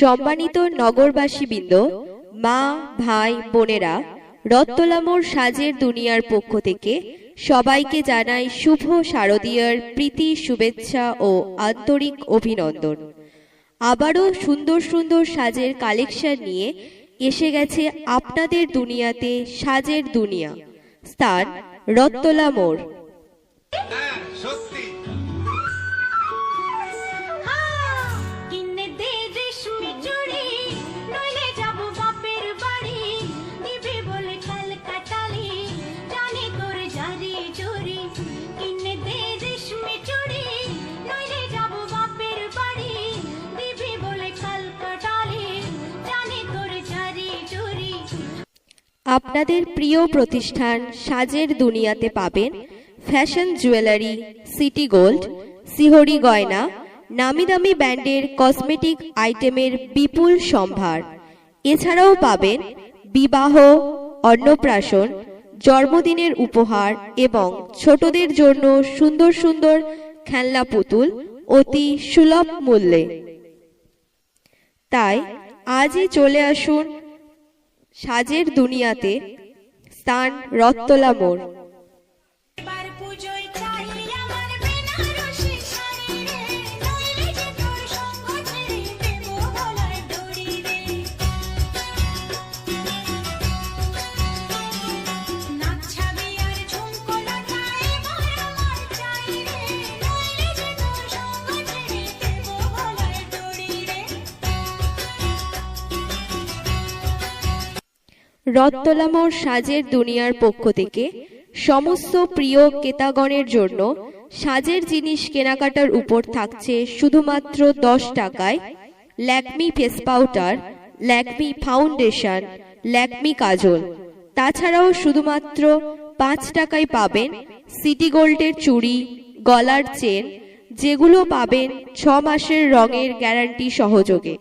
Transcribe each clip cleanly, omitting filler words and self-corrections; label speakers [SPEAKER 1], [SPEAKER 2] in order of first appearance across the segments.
[SPEAKER 1] সম্মানিত নগরবাসীবৃন্দ, মা, ভাই, বোনেরা, রথতলা মোড় সাজের দুনিয়ার পক্ষ থেকে সবাইকে জানাই শুভ শারদীয়ার প্রীতি, শুভেচ্ছা ও আন্তরিক অভিনন্দন। আবারও সুন্দর সুন্দর সাজের কালেকশন নিয়ে এসে গেছে আপনাদের দুনিয়াতে সাজের দুনিয়া। স্থান রথতলা মোড়। আপনাদের প্রিয় প্রতিষ্ঠান সাজের দুনিয়াতে পাবেন ফ্যাশন জুয়েলারি, সিটি গোল্ড, সিহরি গয়না, নামি দামি ব্র্যান্ডের কসমেটিক আইটেমের বিপুল সম্ভার। এছাড়াও পাবেন বিবাহ, অন্নপ্রাশন, জন্মদিনের উপহার এবং ছোটদের জন্য সুন্দর সুন্দর খেলনা পুতুল অতি সুলভ মূল্যে। তাই আজই চলে আসুন সাজের দুনিয়াতে। স্থান রথতলা মোড়। রথতলা মোড় সাজের দুনিয়ার পক্ষ থেকে সমস্ত প্রিয় ক্রেতাগণের জন্য সাজের জিনিস কেনাকাটার উপর থাকছে শুধুমাত্র 10 টাকায় Lakme face powder, Lakme foundation, Lakme kajal. তাছাড়াও শুধুমাত্র 5 টাকায় পাবেন সিটি গোল্ডের চুড়ি, গলার চেন, যেগুলো পাবেন 6 মাসের রঙের গ্যারান্টি সহযোগে।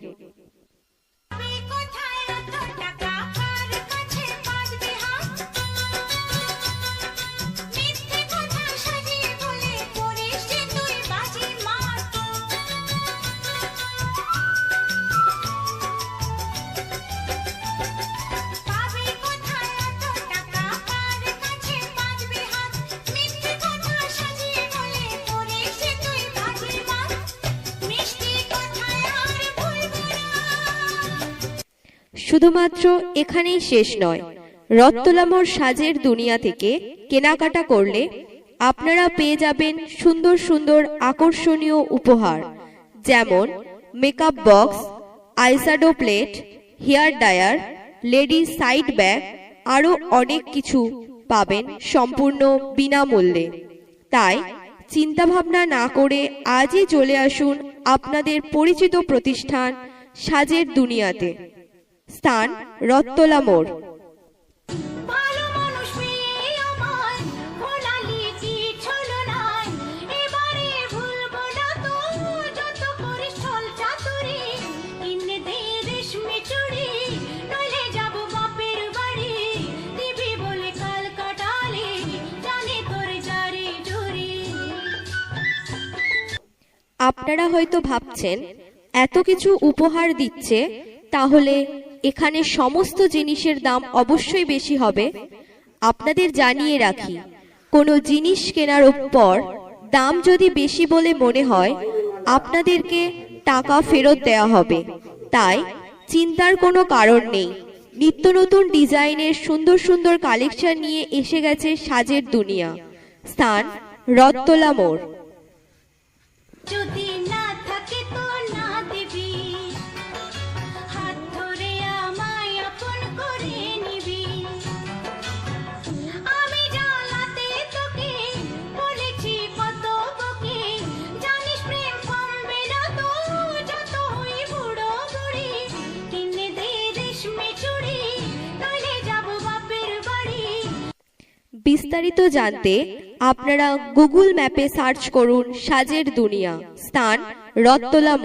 [SPEAKER 1] শুধুমাত্র এখানেই শেষ নয়, রথতলা মোড় সাজের দুনিয়া থেকে কেনাকাটা করলে আপনারা পেয়ে যাবেন সুন্দর সুন্দর আকর্ষণীয় উপহার, যেমন makeup box, eyeshadow plate, hair dryer, ladies side bag, আরও অনেক কিছু পাবেন সম্পূর্ণ বিনামূল্যে। তাই চিন্তাভাবনা না করে আজই চলে আসুন আপনাদের পরিচিত প্রতিষ্ঠান সাজের দুনিয়াতে। স্থান রথতলা মোড়। আপনারা হয়তো ভাবছেন এত কিছু উপহার দিচ্ছে, তাহলে এখানে সমস্ত জিনিসের দাম অবশ্যই বেশি হবে। আপনাদের জানিয়ে রাখি, কোনো জিনিস কেনার উপর দাম যদি বেশি বলে মনে হয়, আপনাদেরকে টাকা ফেরত দেওয়া হবে। তাই চিন্তার কোনো কারণ নেই। নিত্য নতুন ডিজাইনের সুন্দর সুন্দর কালেকশন নিয়ে এসে গেছে সাজের দুনিয়া। স্থান রথতলা মোড়। বিস্তারিত জানতে আপনারা গুগল ম্যাপে সার্চ করুন সাজের দুনিয়া। স্থান রথতলা মোড়।